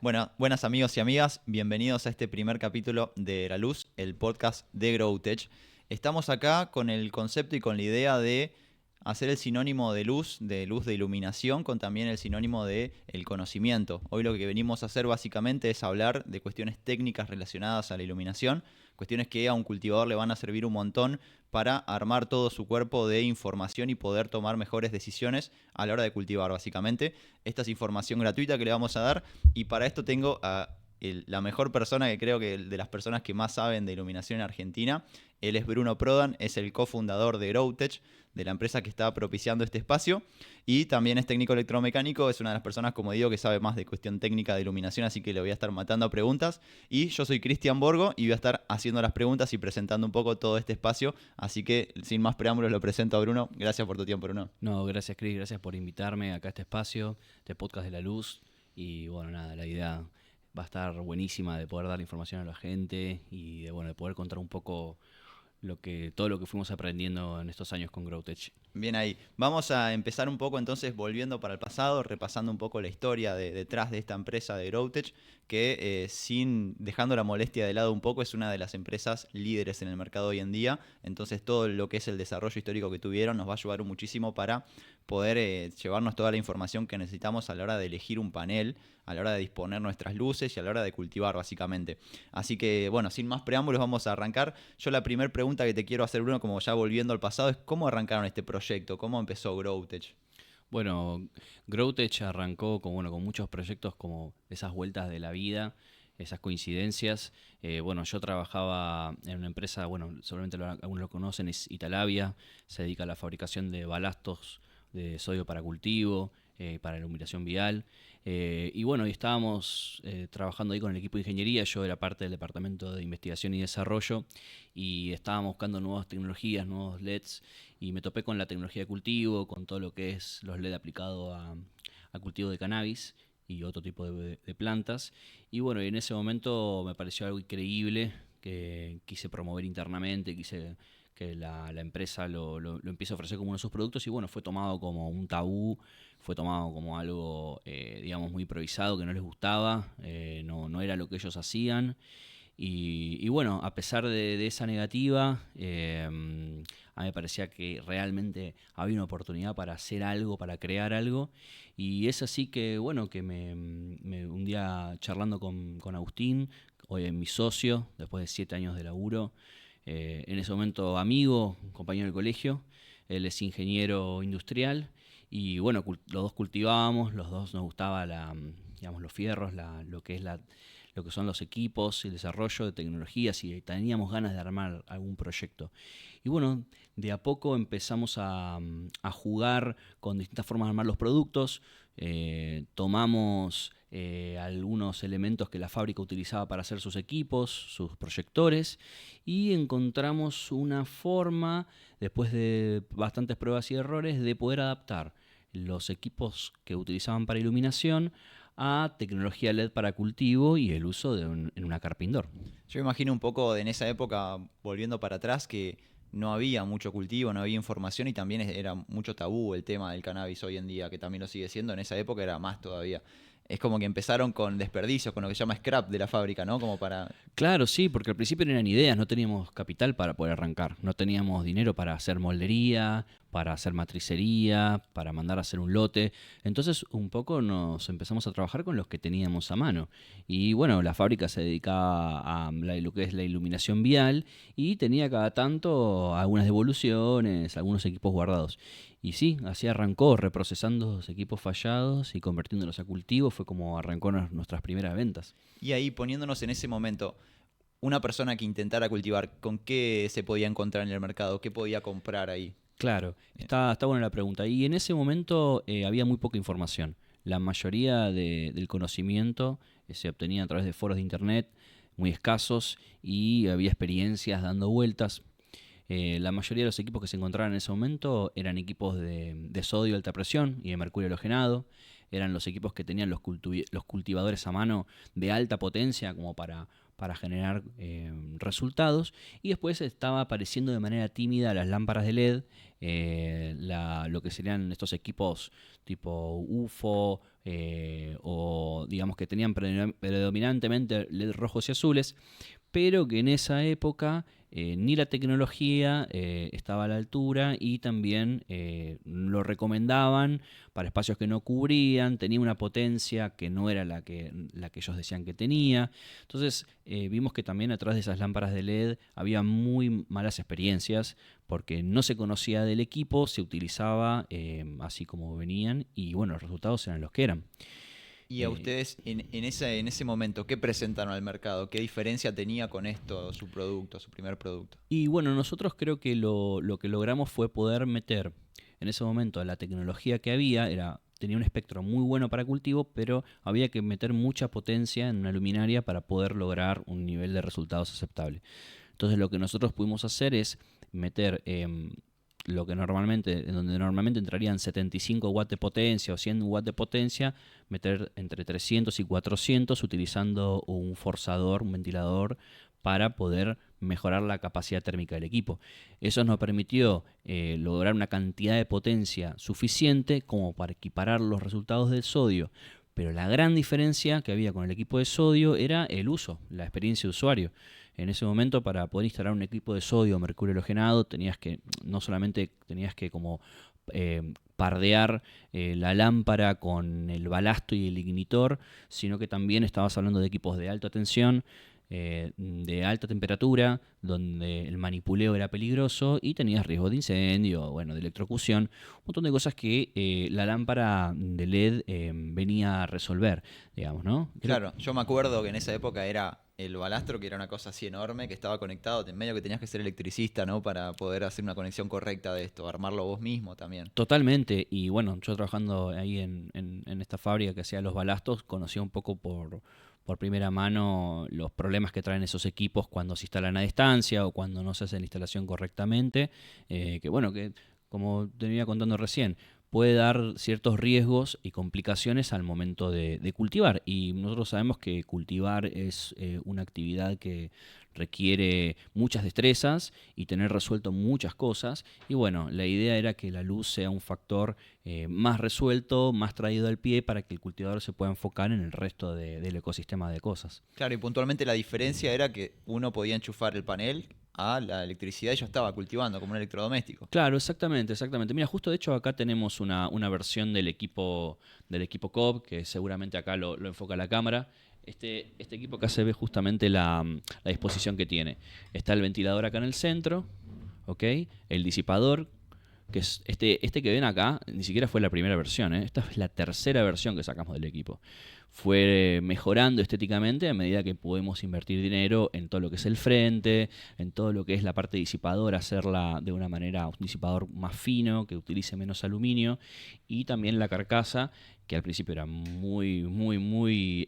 Bueno, buenas amigos y amigas, bienvenidos a este primer capítulo de La Luz, el podcast de Growtech. Estamos acá con el concepto y con la idea de hacer el sinónimo de luz de iluminación, con también el sinónimo de el conocimiento. Hoy lo que venimos a hacer básicamente es hablar de cuestiones técnicas relacionadas a la iluminación, cuestiones que a un cultivador le van a servir un montón para armar todo su cuerpo de información y poder tomar mejores decisiones a la hora de cultivar, básicamente. Esta es información gratuita que le vamos a dar y para esto tengo a la mejor persona que creo que de las personas que más saben de iluminación en Argentina. Él es Bruno Prodan, es el cofundador de Growtech, de la empresa que está propiciando este espacio, y también es técnico electromecánico, es una de las personas, como digo, que sabe más de cuestión técnica de iluminación, así que le voy a estar matando a preguntas. Y yo soy Cristian Borgo y voy a estar haciendo las preguntas y presentando un poco todo este espacio, así que sin más preámbulos lo presento a Bruno. Gracias por tu tiempo, Bruno. No, gracias Cris, gracias por invitarme acá a este espacio, este podcast de La Luz. Y bueno, nada, la idea va a estar buenísima de poder dar información a la gente y de poder contar un poco todo lo que fuimos aprendiendo en estos años con Growtech. Bien ahí. Vamos a empezar un poco entonces volviendo para el pasado, repasando un poco la historia detrás de esta empresa de Growtech, que sin dejando la molestia de lado un poco, es una de las empresas líderes en el mercado hoy en día. Entonces todo lo que es el desarrollo histórico que tuvieron nos va a ayudar muchísimo para poder llevarnos toda la información que necesitamos a la hora de elegir un panel, a la hora de disponer nuestras luces y a la hora de cultivar, básicamente. Así que, bueno, sin más preámbulos, vamos a arrancar. Yo la primera pregunta que te quiero hacer, Bruno, como ya volviendo al pasado, es ¿cómo arrancaron este proyecto? ¿Cómo empezó Growtech? Bueno, Growtech arrancó con muchos proyectos como esas vueltas de la vida, esas coincidencias. Yo trabajaba en una empresa, seguramente algunos lo conocen, es Italabia, se dedica a la fabricación de balastos de sodio para cultivo, para iluminación vial. Y estábamos trabajando ahí con el equipo de ingeniería. Yo era parte del departamento de investigación y desarrollo y estábamos buscando nuevas tecnologías, nuevos LEDs, y me topé con la tecnología de cultivo, con todo lo que es los LED aplicado a cultivo de cannabis y otro tipo de plantas. Y bueno, y en ese momento me pareció algo increíble que quise promover internamente, quise que la empresa lo empiece a ofrecer como uno de sus productos. Y bueno, fue tomado como un tabú, fue tomado como algo, muy improvisado, que no les gustaba, no era lo que ellos hacían. Y bueno, a pesar de esa negativa, a mí me parecía que realmente había una oportunidad para hacer algo, para crear algo. Y es así que, bueno, que un día charlando con Agustín, hoy mi socio, después de 7 años de laburo, en ese momento amigo, compañero del colegio, él es ingeniero industrial. Y bueno, los dos cultivábamos, los dos nos gustaba los fierros, lo que son los equipos, el desarrollo de tecnologías, y teníamos ganas de armar algún proyecto. Y bueno, de a poco empezamos a jugar con distintas formas de armar los productos. Tomamos algunos elementos que la fábrica utilizaba para hacer sus equipos, sus proyectores, y encontramos una forma, después de bastantes pruebas y errores, de poder adaptar los equipos que utilizaban para iluminación a tecnología LED para cultivo y el uso en una carpa indoor. Yo me imagino un poco en esa época, volviendo para atrás, que no había mucho cultivo, no había información y también era mucho tabú el tema del cannabis hoy en día, que también lo sigue siendo. En esa época era más todavía. Es como que empezaron con desperdicios, con lo que se llama scrap de la fábrica, ¿no? Como para... Claro, sí, porque al principio no eran ideas, no teníamos capital para poder arrancar, no teníamos dinero para hacer moldería, para hacer matricería, para mandar a hacer un lote. Entonces un poco nos empezamos a trabajar con los que teníamos a mano. Y bueno, la fábrica se dedicaba a lo que es la iluminación vial y tenía cada tanto algunas devoluciones, algunos equipos guardados. Y sí, así arrancó, reprocesando los equipos fallados y convirtiéndolos a cultivo. Fue como arrancó nuestras primeras ventas. Y ahí, poniéndonos en ese momento, una persona que intentara cultivar, ¿con qué se podía encontrar en el mercado? ¿Qué podía comprar ahí? Claro, está buena la pregunta. Y en ese momento había muy poca información. La mayoría del conocimiento se obtenía a través de foros de internet muy escasos, y había experiencias dando vueltas. La mayoría de los equipos que se encontraban en ese momento eran equipos de sodio de alta presión y de mercurio halogenado. eran los equipos que tenían los cultivadores a mano de alta potencia como para generar resultados, y después estaba apareciendo de manera tímida las lámparas de LED, lo que serían estos equipos tipo UFO, o digamos que tenían predominantemente LED rojos y azules, pero que en esa época ni la tecnología estaba a la altura, y también lo recomendaban para espacios que no cubrían, tenía una potencia que no era la que ellos decían que tenía. Entonces vimos que también atrás de esas lámparas de LED había muy malas experiencias, porque no se conocía del equipo, se utilizaba así como venían, y bueno, los resultados eran los que eran. Y a ustedes en ese momento, ¿qué presentaron al mercado? ¿Qué diferencia tenía con esto su producto, su primer producto? Y bueno, nosotros creo que lo que logramos fue poder meter en ese momento la tecnología que tenía un espectro muy bueno para cultivo, pero había que meter mucha potencia en una luminaria para poder lograr un nivel de resultados aceptable. Entonces lo que nosotros pudimos hacer es meter en donde normalmente entrarían 75 watts de potencia o 100 watts de potencia, meter entre 300 y 400 utilizando un forzador, un ventilador, para poder mejorar la capacidad térmica del equipo. Eso nos permitió lograr una cantidad de potencia suficiente como para equiparar los resultados del sodio. Pero la gran diferencia que había con el equipo de sodio era el uso, la experiencia de usuario. En ese momento, para poder instalar un equipo de sodio o mercurio halogenado, no solamente tenías que como pardear la lámpara con el balasto y el ignitor, sino que también estabas hablando de equipos de alta tensión, de alta temperatura, donde el manipuleo era peligroso y tenías riesgo de incendio, bueno, de electrocución, un montón de cosas que la lámpara de LED venía a resolver, digamos, ¿no? Claro, yo me acuerdo que en esa época era el balastro, que era una cosa así enorme, que estaba conectado, en medio que tenías que ser electricista, ¿no? Para poder hacer una conexión correcta de esto, armarlo vos mismo también. Totalmente, y bueno, yo trabajando ahí en esta fábrica que hacía los balastos, conocía un poco por primera mano los problemas que traen esos equipos cuando se instalan a distancia o cuando no se hace la instalación correctamente, que bueno, que como te venía contando recién, puede dar ciertos riesgos y complicaciones al momento de cultivar. Y nosotros sabemos que cultivar es una actividad que requiere muchas destrezas y tener resuelto muchas cosas. Y bueno, la idea era que la luz sea un factor más resuelto, más traído al pie, para que el cultivador se pueda enfocar en el resto del ecosistema de cosas. Claro, y puntualmente la diferencia era que uno podía enchufar el panel a la electricidad y ya estaba cultivando como un electrodoméstico. Claro, exactamente, exactamente. Mira, justo de hecho acá tenemos una versión del equipo Cobb, que seguramente acá lo enfoca la cámara. Este equipo acá se ve justamente la disposición que tiene. Está el ventilador acá en el centro, ¿ok? El disipador, que es este que ven acá, ni siquiera fue la primera versión, ¿eh? Esta es la tercera versión que sacamos del equipo. Fue mejorando estéticamente a medida que podemos invertir dinero en todo lo que es el frente, en todo lo que es la parte disipadora, hacerla de una manera, un disipador más fino, que utilice menos aluminio, y también la carcasa, que al principio era muy muy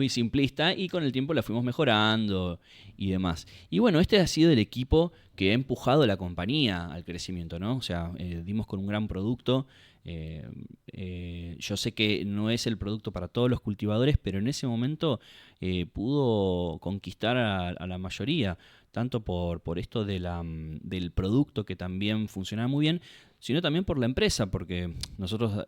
simplista, y con el tiempo la fuimos mejorando y demás. Y bueno, este ha sido el equipo que ha empujado a la compañía al crecimiento, ¿no? O sea, dimos con un gran producto. Yo sé que no es el producto para todos los cultivadores, pero en ese momento pudo conquistar a la mayoría, tanto por esto del producto, que también funcionaba muy bien, sino también por la empresa, porque nosotros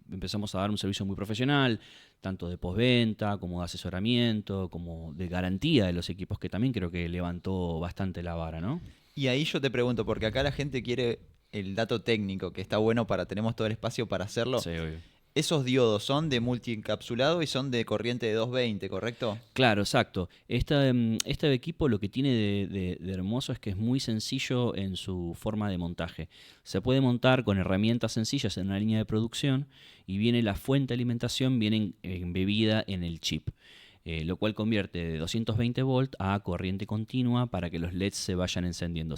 empezamos a dar un servicio muy profesional, tanto de postventa, como de asesoramiento, como de garantía de los equipos, que también creo que levantó bastante la vara, ¿no? Y ahí yo te pregunto, porque acá la gente quiere el dato técnico, que está bueno tenemos todo el espacio para hacerlo. Sí, obvio. Esos diodos son de multiencapsulado y son de corriente de 220, ¿correcto? Claro, exacto. Este equipo lo que tiene de hermoso es que es muy sencillo en su forma de montaje. Se puede montar con herramientas sencillas en una línea de producción, y viene la fuente de alimentación, viene embebida en el chip. Lo cual convierte de 220 volt a corriente continua para que los LEDs se vayan encendiendo.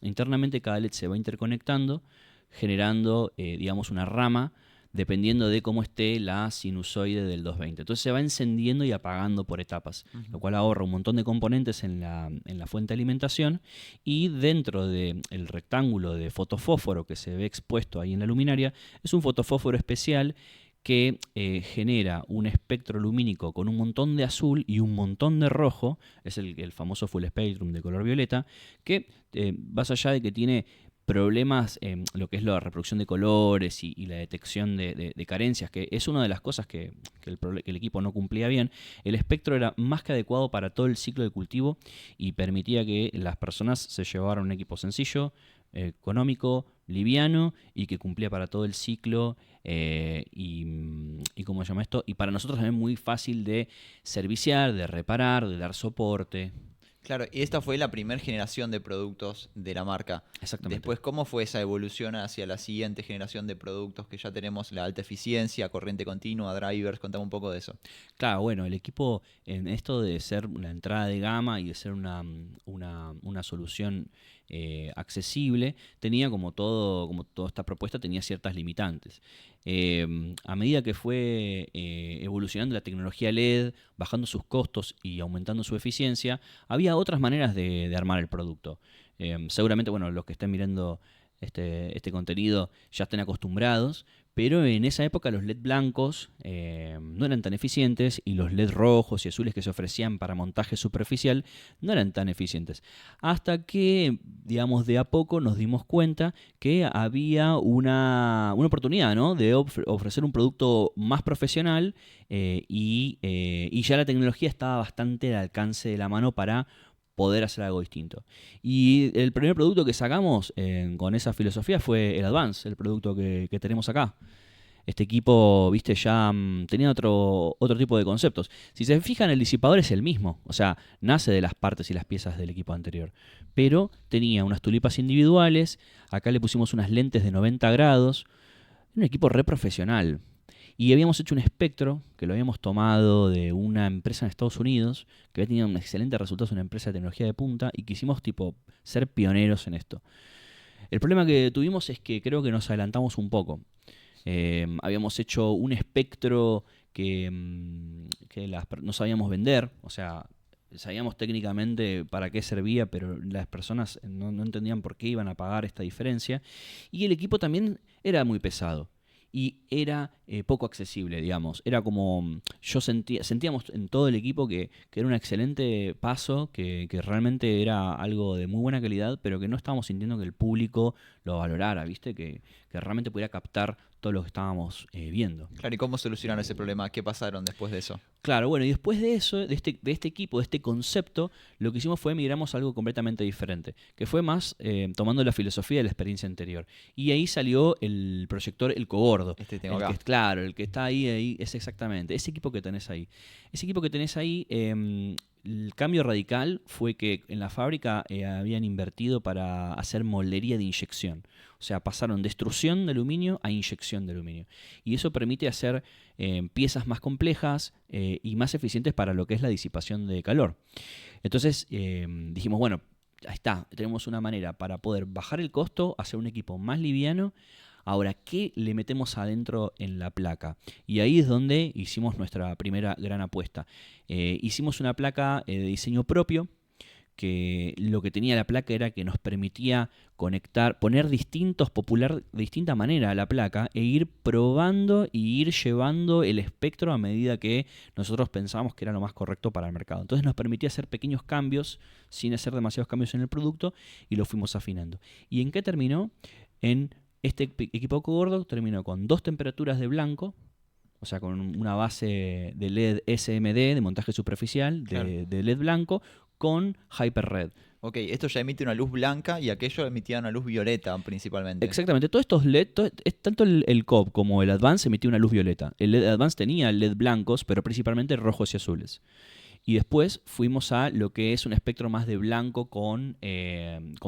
Internamente cada LED se va interconectando, generando, digamos, una rama dependiendo de cómo esté la sinusoide del 220. Entonces se va encendiendo y apagando por etapas, lo cual ahorra un montón de componentes en la fuente de alimentación, y dentro del rectángulo de fotofósforo que se ve expuesto ahí en la luminaria, es un fotofósforo especial que genera un espectro lumínico con un montón de azul y un montón de rojo, es el famoso full spectrum de color violeta, que más allá de que tiene problemas en lo que es la reproducción de colores y la detección de carencias, que es una de las cosas que el equipo no cumplía bien, el espectro era más que adecuado para todo el ciclo de cultivo y permitía que las personas se llevaran un equipo sencillo, económico, liviano y que cumplía para todo el ciclo y ¿cómo se llama esto? Y para nosotros también muy fácil de serviciar, de reparar, de dar soporte. Claro, y esta fue la primera generación de productos de la marca. Exactamente. Después, ¿cómo fue esa evolución hacia la siguiente generación de productos que ya tenemos, la alta eficiencia, corriente continua, drivers? Contame un poco de eso. Claro, bueno, el equipo en esto de ser la entrada de gama y de ser una solución accesible, tenía como toda esta propuesta tenía ciertas limitantes. A medida que fue evolucionando la tecnología LED, bajando sus costos y aumentando su eficiencia, había otras maneras de armar el producto. Seguramente, bueno, los que estén mirando este contenido ya estén acostumbrados, pero en esa época los LED blancos no eran tan eficientes y los LED rojos y azules que se ofrecían para montaje superficial no eran tan eficientes. Hasta que, digamos, de a poco nos dimos cuenta que había una oportunidad, ¿no?, de ofrecer un producto más profesional y ya la tecnología estaba bastante al alcance de la mano para poder hacer algo distinto. Y el primer producto que sacamos con esa filosofía fue el Advance, el producto que tenemos acá. Este equipo, viste, ya tenía otro tipo de conceptos. Si se fijan, el disipador es el mismo, o sea, nace de las partes y las piezas del equipo anterior. Pero tenía unas tulipas individuales, acá le pusimos unas lentes de 90 grados, un equipo re profesional. Y habíamos hecho un espectro que lo habíamos tomado de una empresa en Estados Unidos que había tenido un excelente resultado, una empresa de tecnología de punta, y quisimos ser pioneros en esto. El problema que tuvimos es que creo que nos adelantamos un poco. Habíamos hecho un espectro que no sabíamos vender, o sea, sabíamos técnicamente para qué servía, pero las personas no entendían por qué iban a pagar esta diferencia. Y el equipo también era muy pesado. Y era poco accesible, digamos. Era como, sentíamos en todo el equipo que era un excelente paso, que realmente era algo de muy buena calidad, pero que no estábamos sintiendo que el público lo valorara, ¿viste? Que realmente pudiera captar todo lo que estábamos viendo. Claro, ¿y cómo solucionaron ese problema? ¿Qué pasaron después de eso? Claro, bueno, y después de eso, de este equipo, de este concepto, lo que hicimos fue migramos a algo completamente diferente, que fue más tomando la filosofía de la experiencia anterior. Y ahí salió el proyector El Cogordo. Tengo acá. Claro, el que está ahí es exactamente, ese equipo que tenés ahí. Ese equipo que tenés ahí, el cambio radical fue que en la fábrica habían invertido para hacer moldería de inyección. O sea, pasaron de extrusión de aluminio a inyección de aluminio. Y eso permite hacer piezas más complejas y más eficientes para lo que es la disipación de calor. Entonces dijimos, bueno, ahí está, tenemos una manera para poder bajar el costo, hacer un equipo más liviano. Ahora, ¿qué le metemos adentro en la placa? Y ahí es donde hicimos nuestra primera gran apuesta. Hicimos una placa de diseño propio, que lo que tenía la placa era que nos permitía poner popular de distinta manera a la placa e ir probando y ir llevando el espectro a medida que nosotros pensábamos que era lo más correcto para el mercado. Entonces nos permitía hacer pequeños cambios sin hacer demasiados cambios en el producto y lo fuimos afinando. ¿Y en qué terminó? En este equipo gordo terminó con 2 temperaturas de blanco, o sea, con una base de LED SMD, de montaje superficial, Claro. de LED blanco, con Hyper Red. Ok, esto ya emite una luz blanca y aquello emitía una luz violeta principalmente. Exactamente, todos estos LED, tanto el COB como el Advance emitía una luz violeta. El LED Advance tenía LED blancos, pero principalmente rojos y azules. Y después fuimos a lo que es un espectro más de blanco con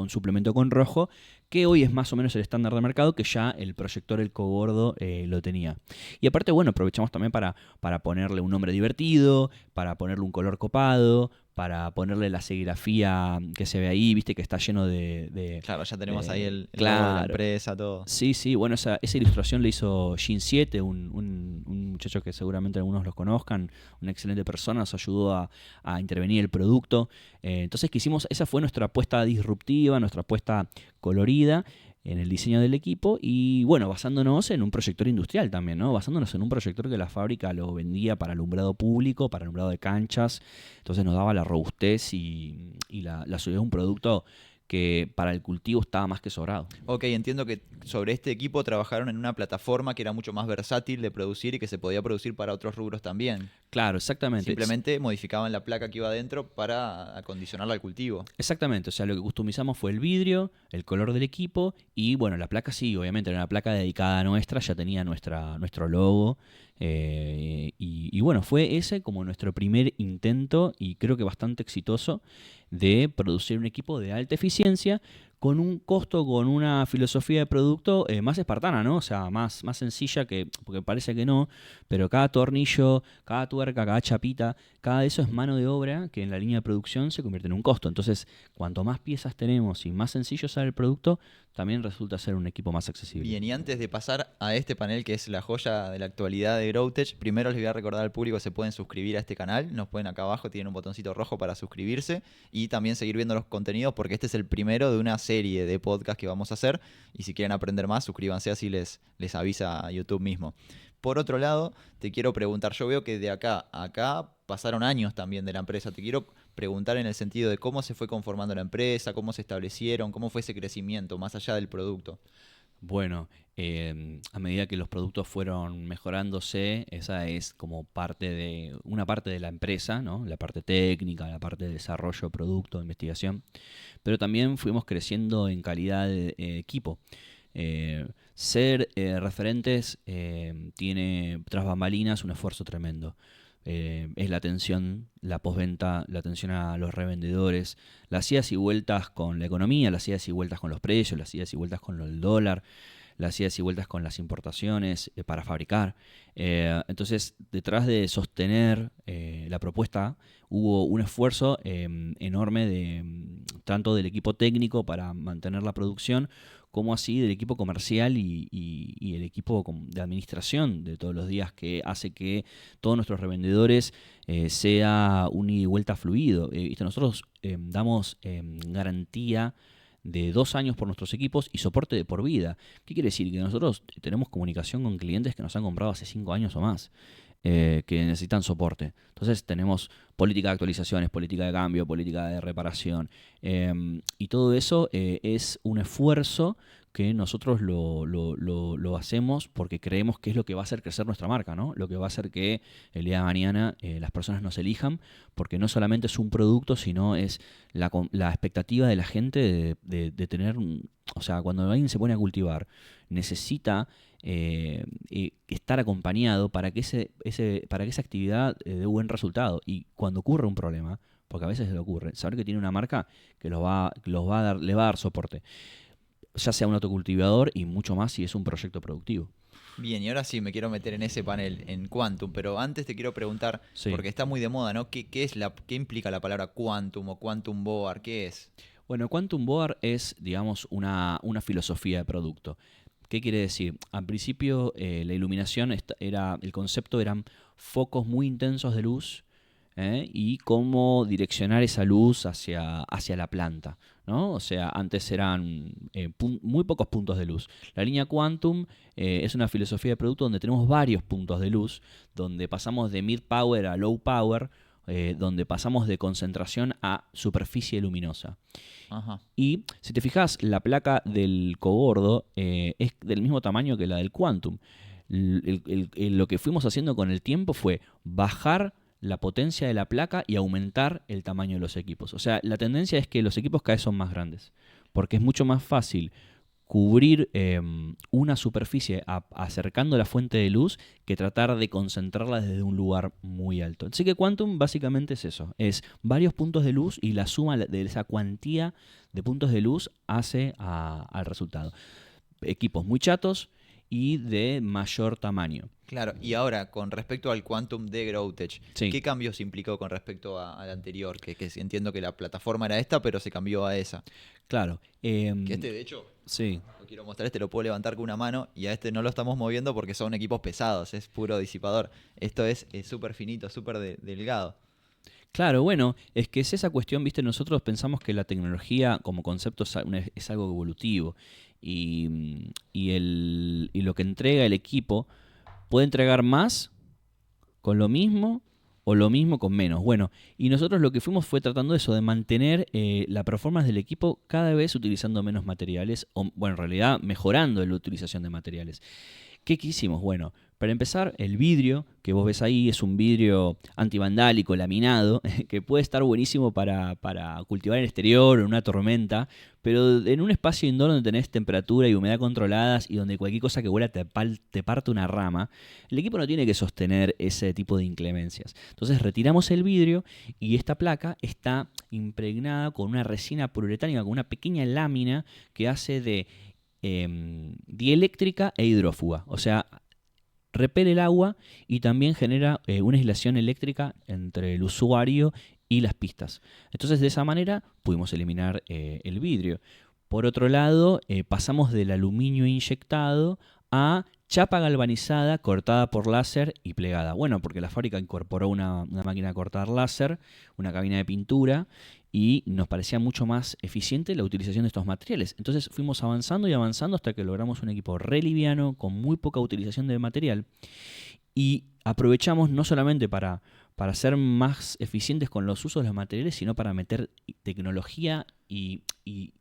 suplemento con rojo, que hoy es más o menos el estándar de mercado, que ya el proyector El Cogordo lo tenía. Y aparte, bueno, aprovechamos también para ponerle un nombre divertido, para ponerle un color copado, para ponerle la serigrafía que se ve ahí, viste que está lleno Claro, ya tenemos ahí el logo de claro. la empresa, todo. Sí, sí, bueno, esa ilustración la hizo Gin 7, un muchacho que seguramente algunos los conozcan, una excelente persona, nos ayudó a intervenir el producto. Entonces esa fue nuestra apuesta disruptiva, nuestra apuesta colorida en el diseño del equipo y bueno, basándonos en un proyector industrial también, ¿no? Basándonos en un proyector que la fábrica lo vendía para alumbrado público, para alumbrado de canchas, entonces nos daba la robustez y la solidez de un producto que para el cultivo estaba más que sobrado. Ok, entiendo que sobre este equipo trabajaron en una plataforma que era mucho más versátil de producir y que se podía producir para otros rubros también. Claro, exactamente. Simplemente modificaban la placa que iba adentro para acondicionarla al cultivo. Exactamente, o sea, lo que customizamos fue el vidrio, el color del equipo y bueno, la placa sí, obviamente era una placa dedicada a nuestra, ya tenía nuestro logo y bueno, fue ese como nuestro primer intento y creo que bastante exitoso de producir un equipo de alta eficiencia con un costo, con una filosofía de producto más espartana, ¿no? O sea, más sencilla porque parece que no, pero cada tornillo, cada tuerca, cada chapita, cada de eso es mano de obra que en la línea de producción se convierte en un costo. Entonces, cuanto más piezas tenemos y más sencillo sale el producto, también resulta ser un equipo más accesible. Bien, y antes de pasar a este panel que es la joya de la actualidad de Growtech, primero les voy a recordar al público que se pueden suscribir a este canal, nos pueden acá abajo, tienen un botoncito rojo para suscribirse y también seguir viendo los contenidos porque este es el primero de una serie de podcasts que vamos a hacer y si quieren aprender más, suscríbanse así les avisa a YouTube mismo. Por otro lado, te quiero preguntar, yo veo que de acá a acá pasaron años también de la empresa, te quiero preguntar en el sentido de cómo se fue conformando la empresa, cómo se establecieron, cómo fue ese crecimiento más allá del producto. Bueno, a medida que los productos fueron mejorándose, esa es como una parte de la empresa, ¿no? La parte técnica, la parte de desarrollo, producto, investigación, pero también fuimos creciendo en calidad de equipo. Ser referentes tiene tras bambalinas un esfuerzo tremendo. Es la atención, la postventa, la atención a los revendedores, las idas y vueltas con la economía, las idas y vueltas con los precios, las idas y vueltas con el dólar, las idas y vueltas con las importaciones para fabricar. Entonces, detrás de sostener la propuesta, hubo un esfuerzo enorme tanto del equipo técnico para mantener la producción, como así del equipo comercial y el equipo de administración de todos los días que hace que todos nuestros revendedores sea un ida y vuelta fluido. Nosotros damos garantía de 2 años por nuestros equipos y soporte de por vida. ¿Qué quiere decir? Que nosotros tenemos comunicación con clientes que nos han comprado hace 5 años o más, que necesitan soporte. Entonces tenemos política de actualizaciones, política de cambio, política de reparación. Y todo eso es un esfuerzo que nosotros lo hacemos porque creemos que es lo que va a hacer crecer nuestra marca, ¿no? Lo que va a hacer que el día de mañana las personas nos elijan, porque no solamente es un producto, sino es la expectativa de la gente de tener... O sea, cuando alguien se pone a cultivar, necesita estar acompañado para que esa actividad dé buen resultado. Y cuando ocurre un problema, porque a veces le ocurre, saber que tiene una marca que le va a dar soporte, ya sea un autocultivador y mucho más si es un proyecto productivo. Bien, y ahora sí me quiero meter en ese panel, en Quantum, pero antes te quiero preguntar, Sí. porque está muy de moda, ¿no? ¿Qué implica la palabra Quantum o Quantum Board? ¿Qué es? Bueno, Quantum Board es, digamos, una filosofía de producto. ¿Qué quiere decir? Al principio la iluminación el concepto eran focos muy intensos de luz y cómo direccionar esa luz hacia la planta, ¿no? O sea, antes eran muy pocos puntos de luz. La línea Quantum es una filosofía de producto donde tenemos varios puntos de luz, donde pasamos de mid power a low power, donde pasamos de concentración a superficie luminosa. Ajá. Y si te fijas, la placa del cobordo es del mismo tamaño que la del Quantum. Lo que fuimos haciendo con el tiempo fue bajar la potencia de la placa y aumentar el tamaño de los equipos. O sea, la tendencia es que los equipos cada vez son más grandes, porque es mucho más fácil cubrir una superficie acercando la fuente de luz que tratar de concentrarla desde un lugar muy alto. Así que Quantum básicamente es eso, es varios puntos de luz y la suma de esa cuantía de puntos de luz hace al resultado. Equipos muy chatos y de mayor tamaño. Claro, y ahora, con respecto al Quantum de Growtech, Sí. ¿qué cambios implicó con respecto al anterior? Que entiendo que la plataforma era esta, pero se cambió a esa. Claro. Que de hecho, Sí. lo quiero mostrar, lo puedo levantar con una mano y a este no lo estamos moviendo porque son equipos pesados, es puro disipador. Esto es súper finito, súper delgado. Claro, bueno, es que es esa cuestión, viste, nosotros pensamos que la tecnología como concepto es algo evolutivo y lo que entrega el equipo puede entregar más con lo mismo o lo mismo con menos. Bueno, y nosotros lo que fuimos fue tratando eso, de mantener la performance del equipo cada vez utilizando menos materiales, o bueno, en realidad mejorando la utilización de materiales. ¿Qué hicimos? Bueno, para empezar, el vidrio que vos ves ahí es un vidrio antivandálico, laminado, que puede estar buenísimo para cultivar en el exterior o en una tormenta, pero en un espacio indoor donde tenés temperatura y humedad controladas y donde cualquier cosa que huela te parte una rama, el equipo no tiene que sostener ese tipo de inclemencias. Entonces retiramos el vidrio y esta placa está impregnada con una resina poliuretánica, con una pequeña lámina que hace de dieléctrica e hidrófuga. O sea, repele el agua y también genera una aislación eléctrica entre el usuario y las pistas. Entonces, de esa manera pudimos eliminar el vidrio. Por otro lado, pasamos del aluminio inyectado a chapa galvanizada cortada por láser y plegada. Bueno, porque la fábrica incorporó una máquina de cortar láser, una cabina de pintura, y nos parecía mucho más eficiente la utilización de estos materiales. Entonces fuimos avanzando y avanzando hasta que logramos un equipo re liviano, con muy poca utilización de material, y aprovechamos no solamente para ser más eficientes con los usos de los materiales, sino para meter tecnología y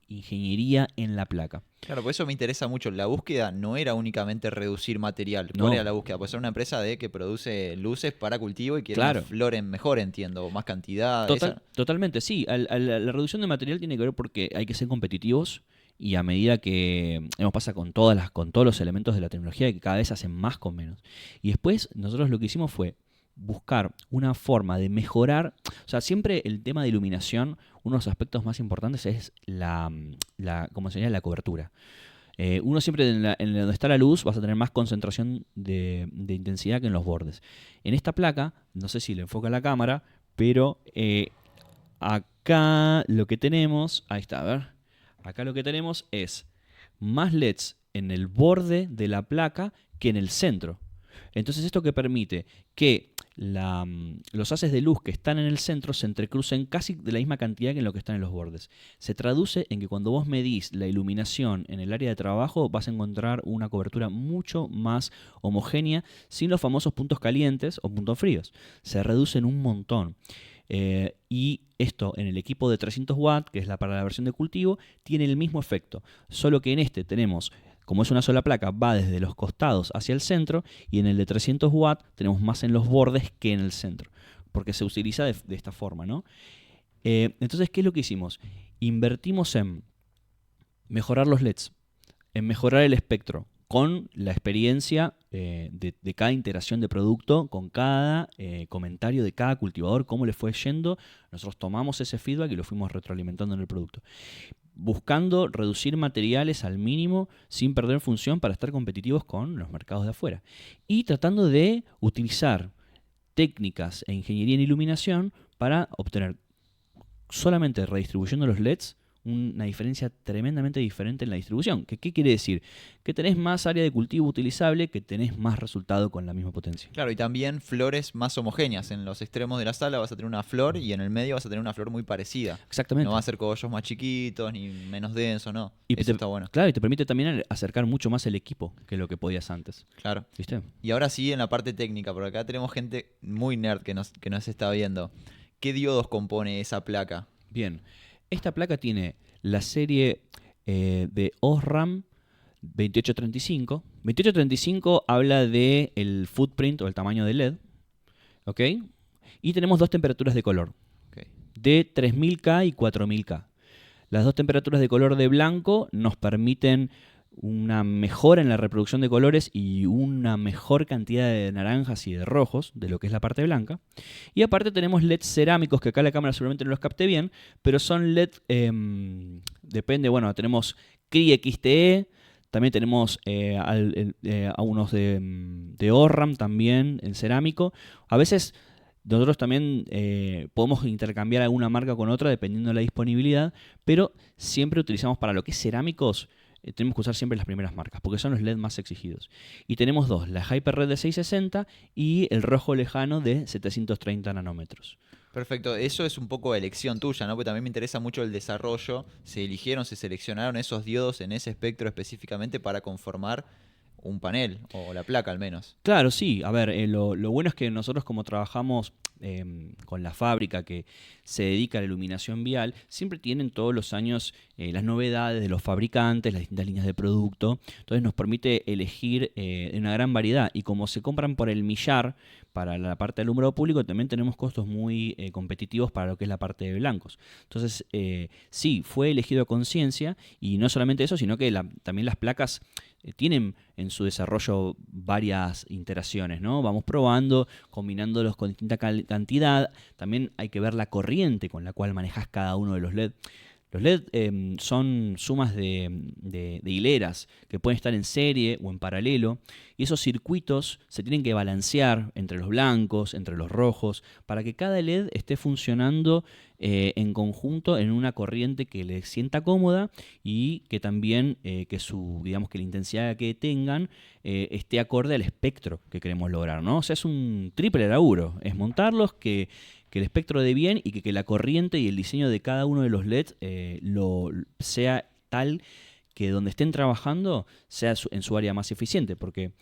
ingeniería en la placa. Claro, por eso me interesa mucho. La búsqueda no era únicamente reducir material. ¿Cuál No. era la búsqueda? Pues era una empresa que produce luces para cultivo y quiere Claro. una flor mejor, entiendo, más cantidad. Totalmente, sí. La reducción de material tiene que ver porque hay que ser competitivos y a medida que pasa con todos los elementos de la tecnología, que cada vez hacen más con menos. Y después nosotros lo que hicimos fue buscar una forma de mejorar. O sea, siempre el tema de iluminación, uno de los aspectos más importantes es ¿cómo se llama? La cobertura. Uno siempre en donde está la luz vas a tener más concentración de intensidad que en los bordes. En esta placa, no sé si le enfoca la cámara, pero acá lo que tenemos, ahí está, a ver, acá lo que tenemos es más LEDs en el borde de la placa que en el centro. Entonces, esto que permite que los haces de luz que están en el centro se entrecrucen casi de la misma cantidad que en lo que están en los bordes. Se traduce en que cuando vos medís la iluminación en el área de trabajo vas a encontrar una cobertura mucho más homogénea, sin los famosos puntos calientes o puntos fríos. Se reducen un montón. Y esto en el equipo de 300 watts, que es para la versión de cultivo, tiene el mismo efecto. Solo que en este tenemos, como es una sola placa, va desde los costados hacia el centro, y en el de 300 watts tenemos más en los bordes que en el centro, porque se utiliza de esta forma, ¿no? Entonces, ¿qué es lo que hicimos? Invertimos en mejorar los LEDs, en mejorar el espectro, con la experiencia de cada integración de producto, con cada comentario de cada cultivador, cómo le fue yendo. Nosotros tomamos ese feedback y lo fuimos retroalimentando en el producto, buscando reducir materiales al mínimo sin perder función para estar competitivos con los mercados de afuera. Y tratando de utilizar técnicas e ingeniería en iluminación para obtener solamente redistribuyendo los LEDs una diferencia tremendamente diferente en la distribución. ¿Qué quiere decir? Que tenés más área de cultivo utilizable, que tenés más resultado con la misma potencia. Claro, y también flores más homogéneas. En los extremos de la sala vas a tener una flor y en el medio vas a tener una flor muy parecida. Exactamente. No va a ser cogollos más chiquitos ni menos densos, no. Y eso está bueno. Claro, y te permite también acercar mucho más el equipo que lo que podías antes. Claro. ¿Viste? Y ahora sí, en la parte técnica, por acá tenemos gente muy nerd que nos está viendo. ¿Qué diodos compone esa placa? Bien. Esta placa tiene la serie de Osram 2835. 2835 habla del footprint o el tamaño del LED. ¿Ok? Y tenemos dos temperaturas de color. Okay. De 3000K y 4000K. Las dos temperaturas de color de blanco nos permiten una mejora en la reproducción de colores y una mejor cantidad de naranjas y de rojos de lo que es la parte blanca. Y aparte tenemos LEDs cerámicos, que acá la cámara seguramente no los capte bien, pero son LED, depende, bueno, tenemos CRI XTE, También tenemos a unos de ORRAM también en cerámico. A veces nosotros también podemos intercambiar alguna marca con otra dependiendo de la disponibilidad, pero siempre utilizamos para lo que es cerámicos, tenemos que usar siempre las primeras marcas, porque son los LED más exigidos. Y tenemos dos, la Hyper-Red de 660 y el rojo lejano de 730 nanómetros. Perfecto, eso es un poco elección tuya, ¿no? Porque también me interesa mucho el desarrollo. Se seleccionaron esos diodos en ese espectro específicamente para conformar un panel, o la placa al menos. Claro, sí. A ver, lo bueno es que nosotros como trabajamos con la fábrica que se dedica a la iluminación vial, siempre tienen todos los años las novedades de los fabricantes, las distintas líneas de producto. Entonces nos permite elegir una gran variedad. Y como se compran por el millar para la parte del alumbrado público, también tenemos costos muy competitivos para lo que es la parte de blancos. Entonces, sí, fue elegido a conciencia, y no solamente eso, sino que también las placas tienen en su desarrollo varias iteraciones, ¿no? Vamos probando, combinándolos con distinta cantidad. También hay que ver la corriente con la cual manejas cada uno de los LED. Los LED son sumas de hileras que pueden estar en serie o en paralelo, y esos circuitos se tienen que balancear entre los blancos, entre los rojos, para que cada LED esté funcionando en conjunto en una corriente que le sienta cómoda, y que también digamos que la intensidad que tengan esté acorde al espectro que queremos lograr, ¿no? O sea, es un triple laburo, es montarlos, que el espectro dé bien, y que la corriente y el diseño de cada uno de los LEDs sea tal que donde estén trabajando sea en su área más eficiente, porque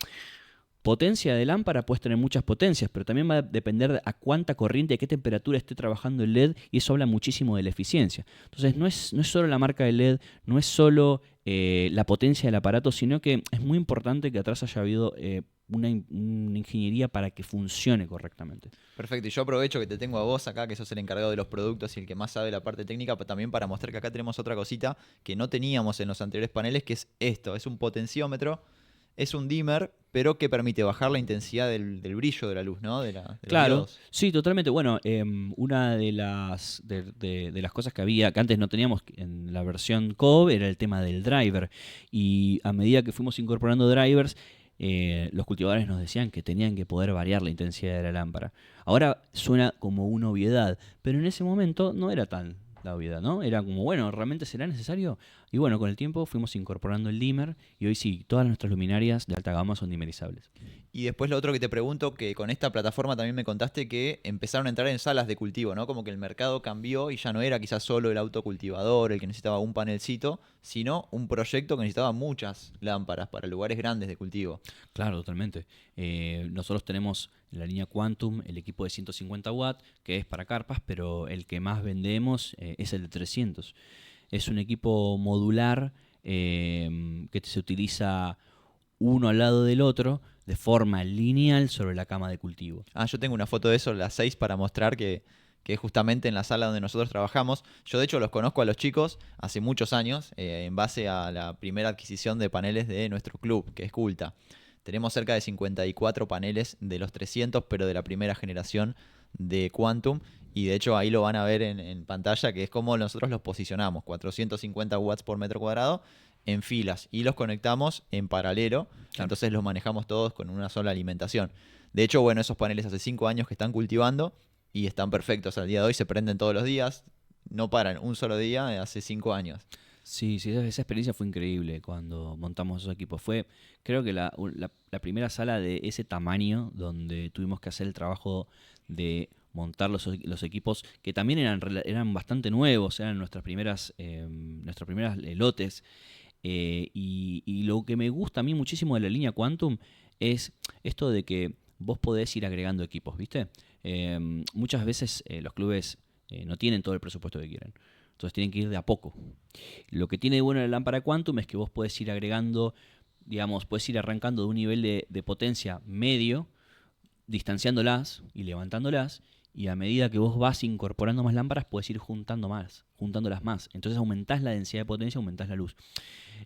potencia de lámpara puedes tener muchas potencias, pero también va a depender de a cuánta corriente y a qué temperatura esté trabajando el LED, y eso habla muchísimo de la eficiencia. Entonces no es solo la marca del LED, no es solo la potencia del aparato, sino que es muy importante que atrás haya habido una ingeniería para que funcione correctamente. Perfecto, y yo aprovecho que te tengo a vos acá, que sos el encargado de los productos y el que más sabe la parte técnica, pero también para mostrar que acá tenemos otra cosita que no teníamos en los anteriores paneles, que es esto, es un potenciómetro, es un dimmer, pero que permite bajar la intensidad del brillo de la luz, ¿no? De los Claro, diodos. sí, totalmente. Bueno, una de las cosas que había, que antes no teníamos en la versión COB, era el tema del driver. Y a medida que fuimos incorporando drivers, los cultivadores nos decían que tenían que poder variar la intensidad de la lámpara. Ahora suena como una obviedad, pero en ese momento no era tan la obviedad, ¿no? Era como, bueno, ¿realmente será necesario? Y bueno, con el tiempo fuimos incorporando el dimmer, y hoy sí, todas nuestras luminarias de alta gama son dimmerizables. Y después lo otro que te pregunto, que con esta plataforma también me contaste que empezaron a entrar en salas de cultivo, ¿no? Como que el mercado cambió y ya no era quizás solo el autocultivador el que necesitaba un panelcito, sino un proyecto que necesitaba muchas lámparas para lugares grandes de cultivo. Claro, totalmente. Nosotros tenemos en la línea Quantum el equipo de 150 watts, que es para carpas, pero el que más vendemos es el de 300. Es un equipo modular que se utiliza uno al lado del otro de forma lineal sobre la cama de cultivo. Ah, yo tengo una foto de eso, las 6, para mostrar que es justamente en la sala donde nosotros trabajamos. Yo de hecho los conozco a los chicos hace muchos años, en base a la primera adquisición de paneles de nuestro club, que es Culta. Tenemos cerca de 54 paneles de los 300, pero de la primera generación de Quantum. Y de hecho ahí lo van a ver en pantalla, que es como nosotros los posicionamos. 450 watts por metro cuadrado en filas. Y los conectamos en paralelo. Claro. Entonces los manejamos todos con una sola alimentación. De hecho, bueno, esos paneles hace 5 años que están cultivando y están perfectos al día de hoy. Se prenden todos los días. No paran un solo día hace 5 años. Sí, sí, esa experiencia fue increíble cuando montamos esos equipos. Fue, creo que la primera sala de ese tamaño donde tuvimos que hacer el trabajo de montar los equipos, que también eran bastante nuevos, eran nuestros primeros lotes. Y lo que me gusta a mí muchísimo de la línea Quantum es esto de que vos podés ir agregando equipos, ¿viste? Muchas veces los clubes no tienen todo el presupuesto que quieren. Entonces tienen que ir de a poco. Lo que tiene de bueno la lámpara Quantum es que vos podés ir agregando, digamos, podés ir arrancando de un nivel de potencia medio, distanciándolas y levantándolas, y a medida que vos vas incorporando más lámparas, podés ir juntándolas más. Entonces aumentás la densidad de potencia, aumentás la luz.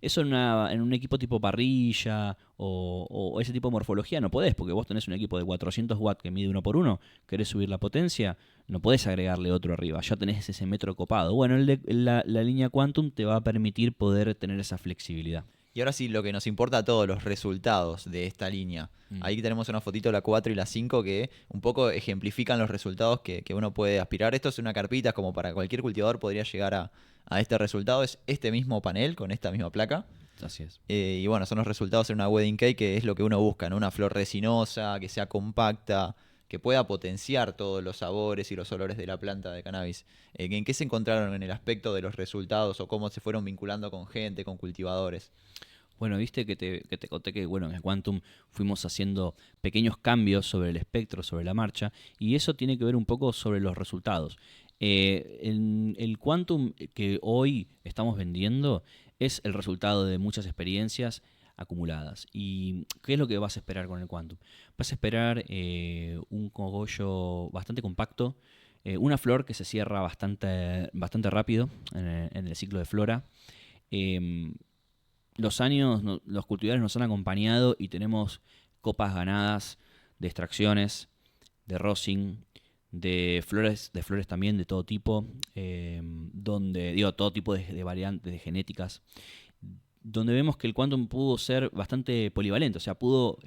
Eso en un equipo tipo parrilla o ese tipo de morfología no podés, porque vos tenés un equipo de 400 watts que mide 1x1, querés subir la potencia, no podés agregarle otro arriba, ya tenés ese metro copado. Bueno, la línea Quantum te va a permitir poder tener esa flexibilidad. Y ahora sí, lo que nos importa a todos, los resultados de esta línea. Ahí tenemos una fotito, la 4 y la 5, que un poco ejemplifican los resultados que uno puede aspirar. Esto es una carpita, es como para cualquier cultivador podría llegar a este resultado. Es este mismo panel con esta misma placa. Así es. Y bueno, son los resultados en una wedding cake, que es lo que uno busca, ¿no? Una flor resinosa, que sea compacta, que pueda potenciar todos los sabores y los olores de la planta de cannabis. ¿En qué se encontraron en el aspecto de los resultados o cómo se fueron vinculando con gente, con cultivadores? Bueno, viste que te conté que bueno, en el Quantum fuimos haciendo pequeños cambios sobre el espectro, sobre la marcha, y eso tiene que ver un poco sobre los resultados. El Quantum que hoy estamos vendiendo es el resultado de muchas experiencias acumuladas. ¿Y qué es lo que vas a esperar con el Quantum? Vas a esperar un cogollo bastante compacto, una flor que se cierra bastante rápido en el ciclo de flora. Los años, los cultivares nos han acompañado y tenemos copas ganadas de extracciones, de rosin, de flores también de todo tipo, todo tipo de variantes, de genéticas, donde vemos que el Quantum pudo ser bastante polivalente, o sea, pudo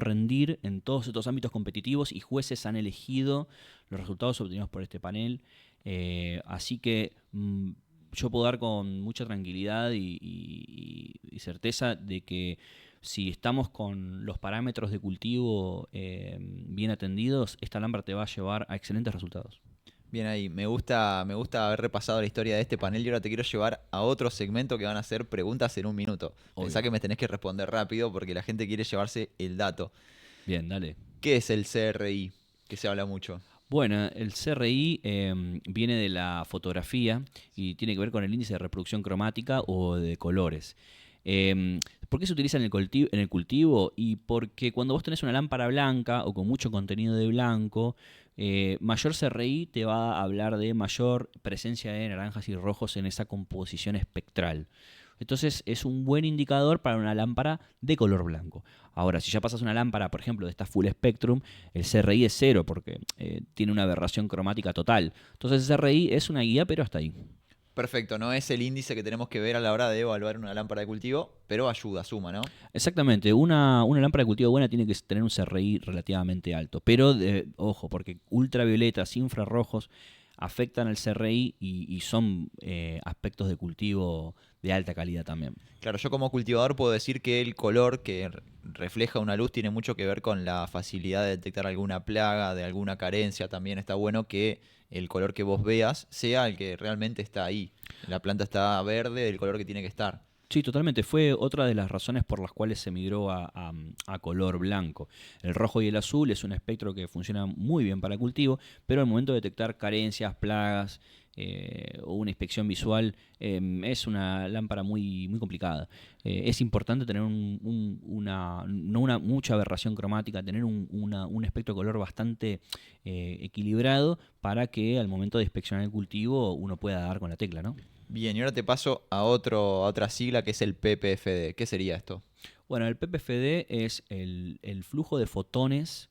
rendir en todos estos ámbitos competitivos y jueces han elegido los resultados obtenidos por este panel. Así que yo puedo dar con mucha tranquilidad y certeza de que si estamos con los parámetros de cultivo bien atendidos, esta lámpara te va a llevar a excelentes resultados. Bien ahí, me gusta haber repasado la historia de este panel y ahora te quiero llevar a otro segmento que van a ser preguntas en un minuto. Obvio. Pensá que me tenés que responder rápido porque la gente quiere llevarse el dato. Bien, dale. ¿Qué es el CRI? Que se habla mucho. Bueno, el CRI viene de la fotografía y tiene que ver con el índice de reproducción cromática o de colores. ¿Por qué se utiliza en el cultivo? Y porque cuando vos tenés una lámpara blanca o con mucho contenido de blanco, mayor CRI te va a hablar de mayor presencia de naranjas y rojos en esa composición espectral. Entonces es un buen indicador para una lámpara de color blanco. Ahora, si ya pasas una lámpara, por ejemplo, de esta Full Spectrum, el CRI es 0 porque tiene una aberración cromática total. Entonces el CRI es una guía, pero hasta ahí. Perfecto, no es el índice que tenemos que ver a la hora de evaluar una lámpara de cultivo, pero ayuda, suma, ¿no? Exactamente, una lámpara de cultivo buena tiene que tener un CRI relativamente alto, pero ojo, porque ultravioletas, infrarrojos afectan al CRI y son aspectos de cultivo de alta calidad también. Claro, yo como cultivador puedo decir que el color que refleja una luz tiene mucho que ver con la facilidad de detectar alguna plaga, de alguna carencia. También está bueno que el color que vos veas sea el que realmente está ahí. La planta está verde del color que tiene que estar. Sí, totalmente. Fue otra de las razones por las cuales se migró a color blanco. El rojo y el azul es un espectro que funciona muy bien para cultivo, pero al momento de detectar carencias, plagas o una inspección visual, es una lámpara muy, muy complicada. Es importante tener no una mucha aberración cromática, tener un espectro de color bastante equilibrado para que al momento de inspeccionar el cultivo uno pueda dar con la tecla, ¿no? Bien, y ahora te paso a otra sigla que es el PPFD. ¿Qué sería esto? Bueno, el PPFD es el flujo de fotones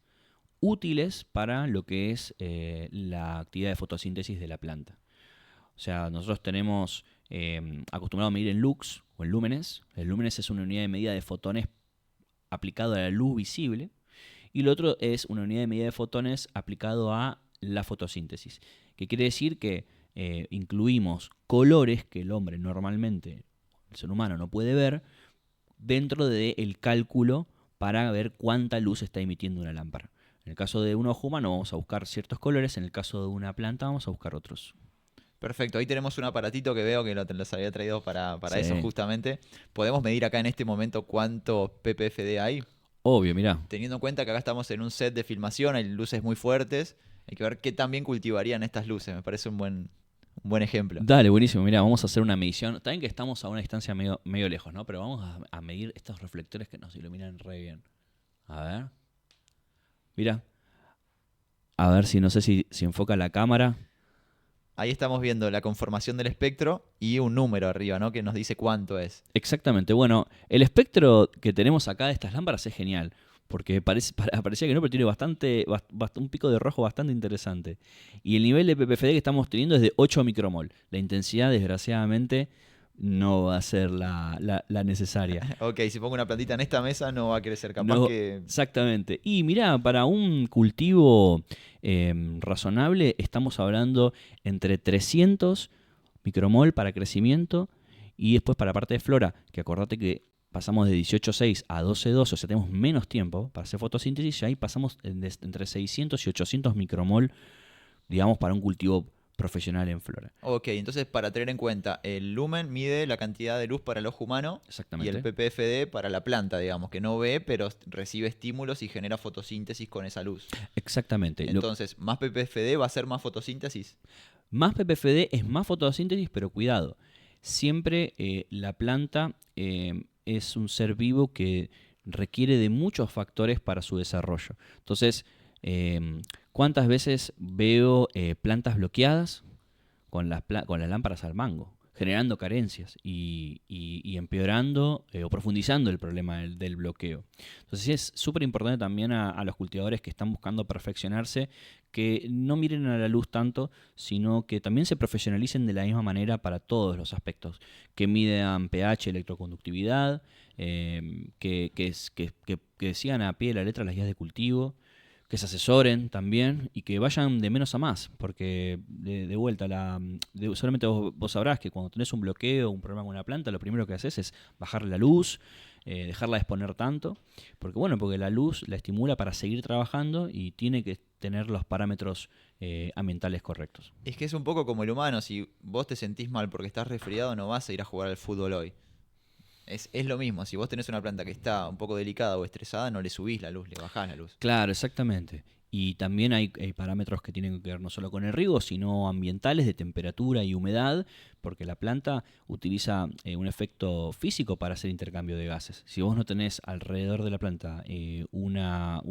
útiles para lo que es la actividad de fotosíntesis de la planta. O sea, nosotros tenemos acostumbrado a medir en lux o en lúmenes. El lúmenes es una unidad de medida de fotones aplicado a la luz visible. Y lo otro es una unidad de medida de fotones aplicado a la fotosíntesis. Que quiere decir que incluimos colores que el hombre normalmente, el ser humano, no puede ver dentro del cálculo para ver cuánta luz está emitiendo una lámpara. En el caso de un ojo humano vamos a buscar ciertos colores, en el caso de una planta vamos a buscar otros. Perfecto, ahí tenemos un aparatito que veo que los había traído para Sí. eso justamente. ¿Podemos medir acá en este momento cuánto PPFD hay? Obvio, mirá. Teniendo en cuenta que acá estamos en un set de filmación, hay luces muy fuertes, hay que ver qué tan bien cultivarían estas luces, me parece un buen ejemplo. Dale, buenísimo. Mirá, vamos a hacer una medición. También que estamos a una distancia medio lejos, ¿no? Pero vamos a medir estos reflectores que nos iluminan re bien. A ver. Mirá. A ver si no sé si enfoca la cámara. Ahí estamos viendo la conformación del espectro y un número arriba, ¿no? Que nos dice cuánto es. Exactamente. Bueno, el espectro que tenemos acá de estas lámparas es genial. Porque parecía que no, pero tiene un pico de rojo bastante interesante. Y el nivel de PPFD que estamos teniendo es de 8 micromol. La intensidad, desgraciadamente, no va a ser la necesaria. Ok, si pongo una plantita en esta mesa no va a crecer, capaz No, que... exactamente. Y mirá, para un cultivo razonable estamos hablando entre 300 micromol para crecimiento y después para la parte de flora, que acordate que pasamos de 18,6 a 12,2, o sea, tenemos menos tiempo para hacer fotosíntesis y ahí pasamos entre 600 y 800 micromol, digamos, para un cultivo profesional en flora. Ok, entonces para tener en cuenta, el lumen mide la cantidad de luz para el ojo humano y el Exactamente. ppfd para la planta, digamos, que no ve, pero recibe estímulos y genera fotosíntesis con esa luz. Exactamente. Entonces, más ppfd va a ser más fotosíntesis. Más PPFD es más fotosíntesis, pero cuidado. Siempre la planta es un ser vivo que requiere de muchos factores para su desarrollo. Entonces, ¿cuántas veces veo plantas bloqueadas con con las lámparas al mango, generando carencias y empeorando o profundizando el problema del bloqueo? Entonces es súper importante también a los cultivadores que están buscando perfeccionarse que no miren a la luz tanto, sino que también se profesionalicen de la misma manera para todos los aspectos, que midan pH, electroconductividad, que sigan a pie de la letra las guías de cultivo, que se asesoren también y que vayan de menos a más, porque de vuelta, solamente vos sabrás que cuando tenés un bloqueo, un problema con una planta, lo primero que haces es bajarle la luz, dejarla de exponer tanto, porque la luz la estimula para seguir trabajando y tiene que tener los parámetros ambientales correctos. Es que es un poco como el humano, si vos te sentís mal porque estás resfriado no vas a ir a jugar al fútbol hoy. Es lo mismo, si vos tenés una planta que está un poco delicada o estresada, no le subís la luz, le bajás la luz. Claro, exactamente. Y también hay parámetros que tienen que ver no solo con el riego, sino ambientales de temperatura y humedad, porque la planta utiliza un efecto físico para hacer intercambio de gases. Si vos no tenés alrededor de la planta una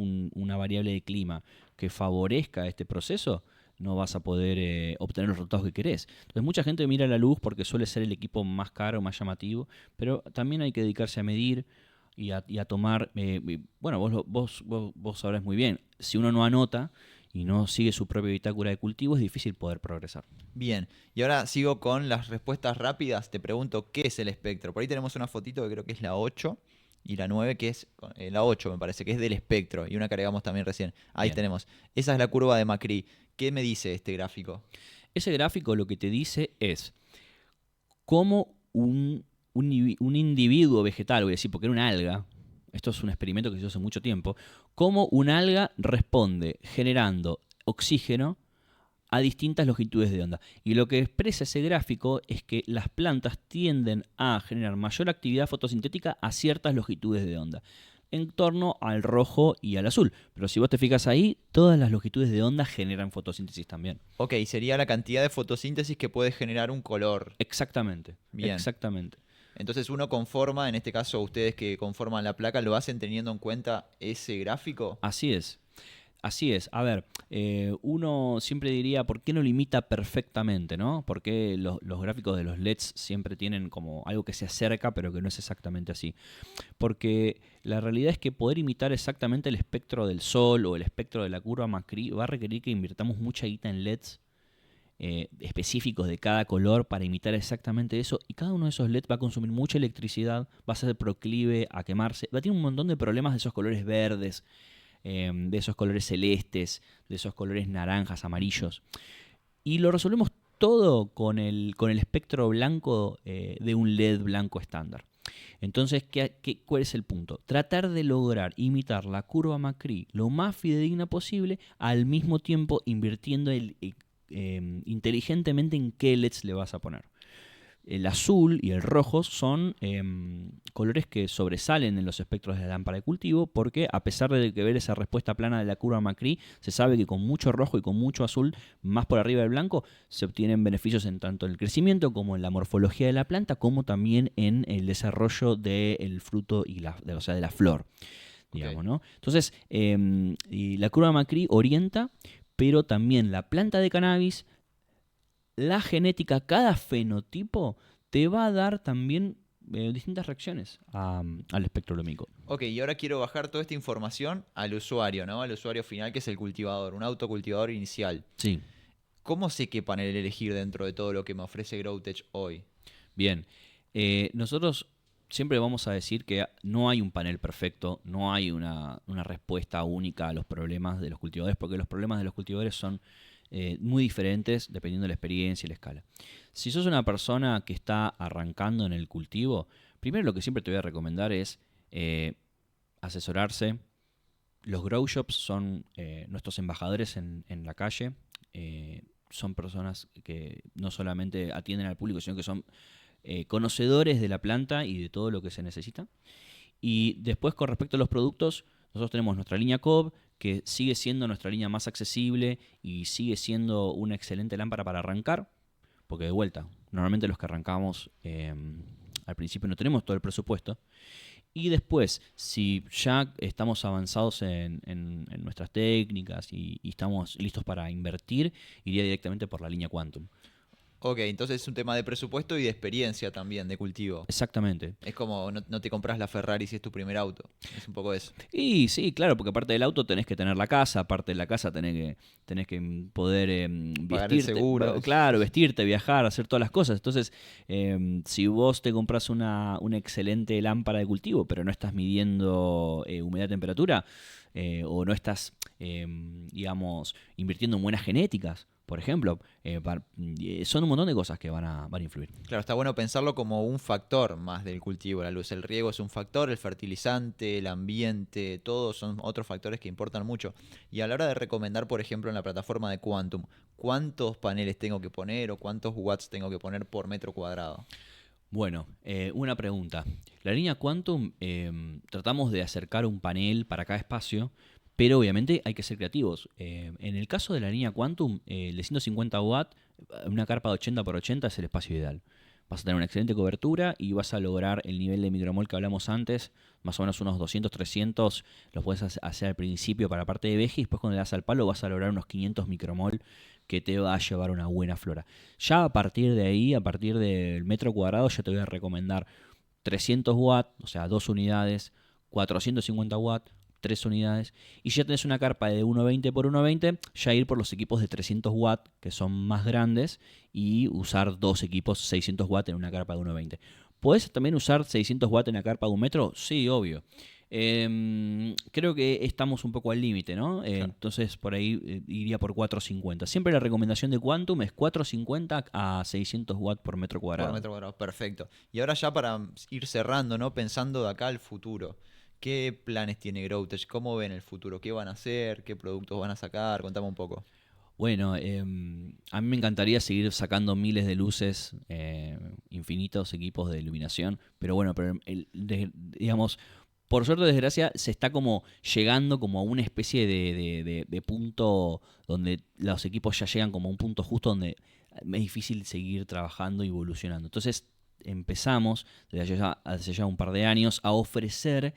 variable de clima que favorezca este proceso, no vas a poder obtener los resultados que querés. Entonces mucha gente mira la luz porque suele ser el equipo más caro, más llamativo, pero también hay que dedicarse a medir y a tomar, bueno, vos sabrás muy bien, si uno no anota y no sigue su propia bitácora de cultivo, es difícil poder progresar. Bien, y ahora sigo con las respuestas rápidas. Te pregunto, ¿qué es el espectro? Por ahí tenemos una fotito que creo que es la 8 y la 9 que es la 8 me parece, que es del espectro, y una que agregamos también recién. Ahí Bien. tenemos. Esa es la curva de Macri. ¿Qué me dice este gráfico? Ese gráfico lo que te dice es cómo un individuo vegetal, voy a decir, porque era una alga, esto es un experimento que se hizo hace mucho tiempo, cómo una alga responde generando oxígeno a distintas longitudes de onda. Y lo que expresa ese gráfico es que las plantas tienden a generar mayor actividad fotosintética a ciertas longitudes de onda, en torno al rojo y al azul. Pero si vos te fijas ahí, todas las longitudes de onda generan fotosíntesis también. Ok, sería la cantidad de fotosíntesis que puede generar un color. Exactamente, Bien. exactamente. Entonces uno conforma, en este caso ustedes que conforman la placa, ¿lo hacen teniendo en cuenta ese gráfico? Así es. Así es. A ver, uno siempre diría, ¿por qué no lo imita perfectamente, no? Porque los gráficos de los LEDs siempre tienen como algo que se acerca, pero que no es exactamente así. Porque la realidad es que poder imitar exactamente el espectro del sol o el espectro de la curva Macri va a requerir que invirtamos mucha guita en LEDs específicos de cada color para imitar exactamente eso, y cada uno de esos LEDs va a consumir mucha electricidad, va a ser proclive a quemarse, va a tener un montón de problemas de esos colores verdes, de esos colores celestes, de esos colores naranjas, amarillos, y lo resolvemos todo con el espectro blanco de un LED blanco estándar. Entonces, ¿cuál es el punto? Tratar de lograr imitar la curva Macri lo más fidedigna posible, al mismo tiempo invirtiendo inteligentemente en qué LEDs le vas a poner. El azul y el rojo son colores que sobresalen en los espectros de la lámpara de cultivo, porque a pesar de que ver esa respuesta plana de la curva Macri, se sabe que con mucho rojo y con mucho azul más por arriba del blanco se obtienen beneficios en tanto en el crecimiento como en la morfología de la planta, como también en el desarrollo del fruto o sea, de la flor, digamos, ¿no? Entonces, y la curva Macri orienta, pero también la planta de cannabis, la genética, cada fenotipo te va a dar también distintas reacciones al espectro lómico. Ok, y ahora quiero bajar toda esta información al usuario, ¿no? Al usuario final, que es el cultivador, un autocultivador inicial. Sí, ¿Cómo sé qué panel elegir dentro de todo lo que me ofrece GrowTech hoy? bien. Nosotros siempre vamos a decir que no hay un panel perfecto, no hay una respuesta única a los problemas de los cultivadores, porque los problemas de los cultivadores son muy diferentes dependiendo de la experiencia y la escala. Si sos una persona que está arrancando en el cultivo, primero lo que siempre te voy a recomendar es asesorarse. Los grow shops son nuestros embajadores en la calle. Son personas que no solamente atienden al público, sino que son conocedores de la planta y de todo lo que se necesita. Y después, con respecto a los productos, nosotros tenemos nuestra línea Cobb, que sigue siendo nuestra línea más accesible y sigue siendo una excelente lámpara para arrancar, porque de vuelta, normalmente los que arrancamos al principio no tenemos todo el presupuesto. Y después, si ya estamos avanzados en nuestras técnicas y estamos listos para invertir, iría directamente por la línea Quantum. Ok, entonces es un tema de presupuesto y de experiencia también, de cultivo. Exactamente. Es como no te compras la Ferrari si es tu primer auto. Es un poco eso. Y sí, claro, porque aparte del auto tenés que tener la casa, aparte de la casa tenés que poder Pagar el vestirte, seguro. claro, vestirte, viajar, hacer todas las cosas. Entonces, si vos te compras una excelente lámpara de cultivo, pero no estás midiendo humedad, temperatura, o no estás, digamos, invirtiendo en buenas genéticas, por ejemplo, son un montón de cosas que van a influir. Claro, está bueno pensarlo como un factor más del cultivo, la luz. El riego es un factor, el fertilizante, el ambiente, todos son otros factores que importan mucho. Y a la hora de recomendar, por ejemplo, en la plataforma de Quantum, ¿cuántos paneles tengo que poner o cuántos watts tengo que poner por metro cuadrado? Bueno, una pregunta. La línea Quantum tratamos de acercar un panel para cada espacio, pero obviamente hay que ser creativos. En el caso de la línea Quantum, de 150 watts, una carpa de 80 por 80 es el espacio ideal. Vas a tener una excelente cobertura y vas a lograr el nivel de micromol que hablamos antes, más o menos unos 200, 300, los puedes hacer al principio para la parte de veje y después cuando le das al palo vas a lograr unos 500 micromol que te va a llevar una buena flora. Ya a partir de ahí, a partir del metro cuadrado, yo te voy a recomendar 300 watts, o sea, 2 unidades, 450 watts, 3 unidades, y ya tenés una carpa de 1.20 por 1.20, ya ir por los equipos de 300 watts, que son más grandes, y usar dos equipos 600 watts en una carpa de 1.20. ¿Podés también usar 600 watts en la carpa de 1 metro? Sí, obvio. Creo que estamos un poco al límite, ¿no? Claro. Entonces por ahí iría por 450. Siempre la recomendación de Quantum es 450 a 600 watts por metro cuadrado. Por metro cuadrado, perfecto. Y ahora ya para ir cerrando, ¿no? Pensando de acá al futuro. ¿Qué planes tiene Growtech? ¿Cómo ven el futuro? ¿Qué van a hacer? ¿Qué productos van a sacar? Contame un poco. Bueno, a mí me encantaría seguir sacando miles de luces, infinitos equipos de iluminación, pero bueno, digamos, por suerte o desgracia, se está como llegando como a una especie de punto donde los equipos ya llegan como a un punto justo donde es difícil seguir trabajando y evolucionando. Entonces empezamos, desde hace ya un par de años, a ofrecer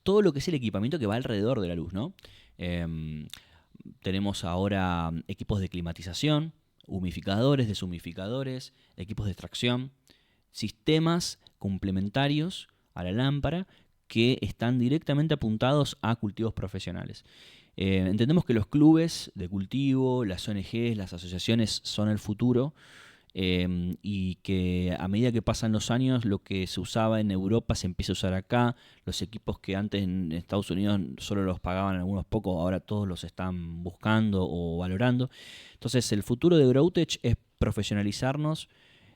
todo lo que es el equipamiento que va alrededor de la luz, ¿no? Tenemos ahora equipos de climatización, humificadores, deshumificadores, equipos de extracción, sistemas complementarios a la lámpara que están directamente apuntados a cultivos profesionales. Entendemos que los clubes de cultivo, las ONGs, las asociaciones son el futuro y que a medida que pasan los años lo que se usaba en Europa se empieza a usar acá. Los equipos que antes en Estados Unidos solo los pagaban algunos pocos, ahora todos los están buscando o valorando. Entonces el futuro de Growtech es profesionalizarnos,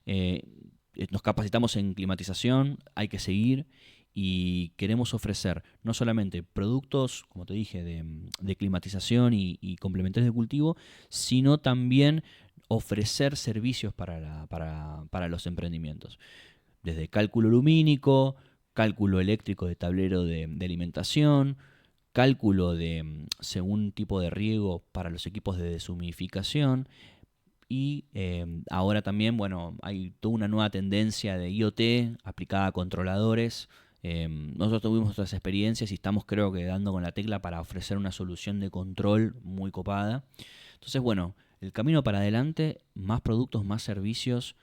nos capacitamos en climatización, hay que seguir y queremos ofrecer no solamente productos, como te dije, de climatización y complementarios de cultivo, sino también ofrecer servicios para los emprendimientos. Desde cálculo lumínico, cálculo eléctrico de tablero de alimentación, cálculo de según tipo de riego para los equipos de deshumidificación. Y ahora también, bueno, hay toda una nueva tendencia de IoT aplicada a controladores. Nosotros tuvimos otras experiencias y estamos creo que dando con la tecla para ofrecer una solución de control muy copada. Entonces, bueno, el camino para adelante, más productos, más servicios,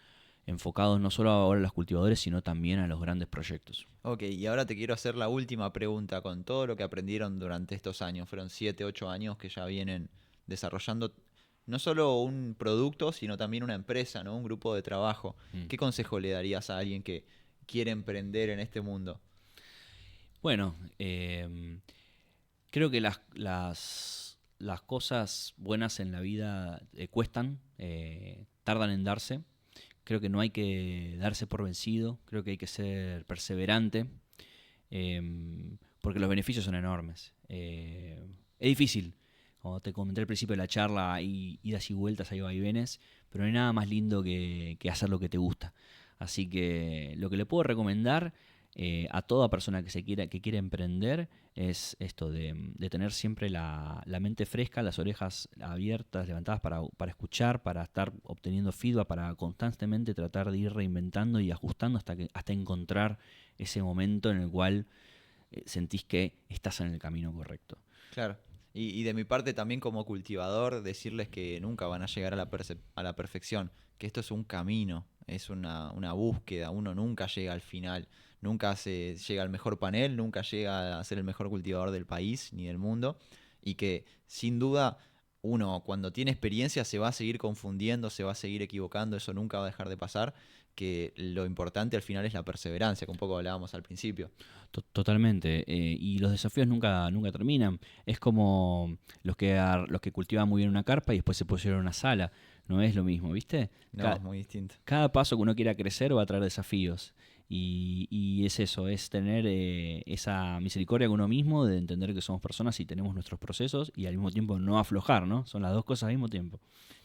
enfocados no solo ahora a los cultivadores, sino también a los grandes proyectos. Ok, y ahora te quiero hacer la última pregunta con todo lo que aprendieron durante estos años. Fueron 7, 8 años que ya vienen desarrollando no solo un producto, sino también una empresa, ¿no? Un grupo de trabajo. ¿Qué consejo le darías a alguien que quiere emprender en este mundo? Bueno, creo que las cosas buenas en la vida cuestan, tardan en darse. Creo que no hay que darse por vencido, creo que hay que ser perseverante, porque los beneficios son enormes. Es difícil, como te comenté al principio de la charla, hay idas y vueltas, hay vaivenes, pero no hay nada más lindo que hacer lo que te gusta. Así que lo que le puedo recomendar a toda persona que quiera emprender es esto de tener siempre la mente fresca, las orejas abiertas, levantadas para escuchar, para estar obteniendo feedback, para constantemente tratar de ir reinventando y ajustando hasta encontrar ese momento en el cual sentís que estás en el camino correcto. Claro. Y de mi parte también como cultivador, decirles que nunca van a llegar a la perfección, que esto es un camino, es una búsqueda, uno nunca llega al final, nunca se llega al mejor panel, nunca llega a ser el mejor cultivador del país ni del mundo, y que sin duda uno cuando tiene experiencia se va a seguir confundiendo, se va a seguir equivocando, eso nunca va a dejar de pasar, que lo importante al final es la perseverancia, que un poco hablábamos al principio. Totalmente. Y los desafíos nunca terminan. Es como los que cultivan muy bien una carpa y después se pusieron una sala. No es lo mismo, ¿viste? No, es muy distinto. Cada paso que uno quiera crecer va a traer desafíos. Y es eso, es tener esa misericordia con uno mismo, de entender que somos personas y tenemos nuestros procesos y al mismo tiempo no aflojar, ¿no? Son las dos cosas al mismo tiempo.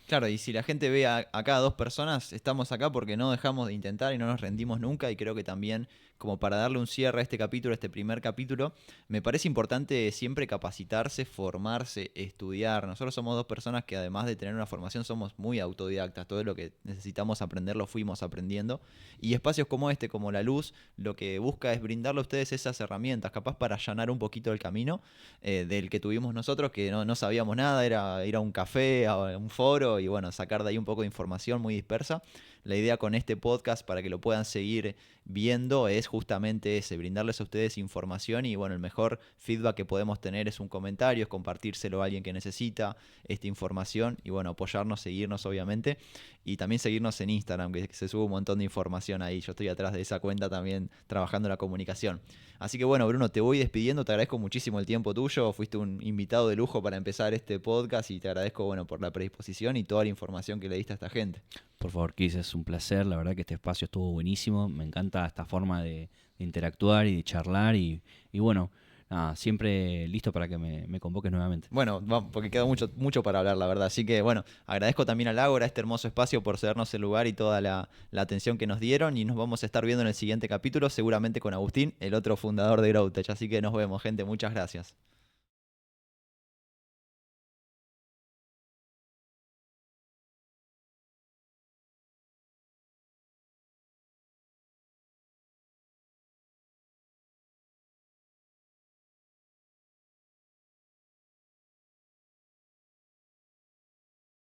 Claro, y si la gente ve acá a dos personas, estamos acá porque no dejamos de intentar y no nos rendimos nunca, y creo que también, como para darle un cierre a este capítulo, este primer capítulo, me parece importante siempre capacitarse, formarse, estudiar. Nosotros somos dos personas que además de tener una formación somos muy autodidactas, todo lo que necesitamos aprender lo fuimos aprendiendo, y espacios como este, como La Luz, lo que busca es brindarle a ustedes esas herramientas, capaz para allanar un poquito el camino del que tuvimos nosotros, que no sabíamos nada, era ir a un café, a un foro, y bueno, sacar de ahí un poco de información muy dispersa. La idea con este podcast, para que lo puedan seguir viendo, es justamente ese, brindarles a ustedes información, y bueno, el mejor feedback que podemos tener es un comentario, es compartírselo a alguien que necesita esta información, y bueno, apoyarnos, seguirnos obviamente, y también seguirnos en Instagram, que se sube un montón de información ahí. Yo estoy atrás de esa cuenta también trabajando en la comunicación. Así que bueno, Bruno, te voy despidiendo, te agradezco muchísimo el tiempo tuyo, fuiste un invitado de lujo para empezar este podcast, y te agradezco, bueno, por la predisposición y toda la información que le diste a esta gente. Por favor, Kiss, es un placer. La verdad que este espacio estuvo buenísimo. Me encanta esta forma de interactuar y de charlar. Y bueno, nada, siempre listo para que me convoques nuevamente. Bueno, vamos, porque queda mucho para hablar, la verdad. Así que bueno, agradezco también al Ágora, este hermoso espacio, por cedernos el lugar y toda la atención que nos dieron. Y nos vamos a estar viendo en el siguiente capítulo, seguramente con Agustín, el otro fundador de GrowTech. Así que nos vemos, gente. Muchas gracias.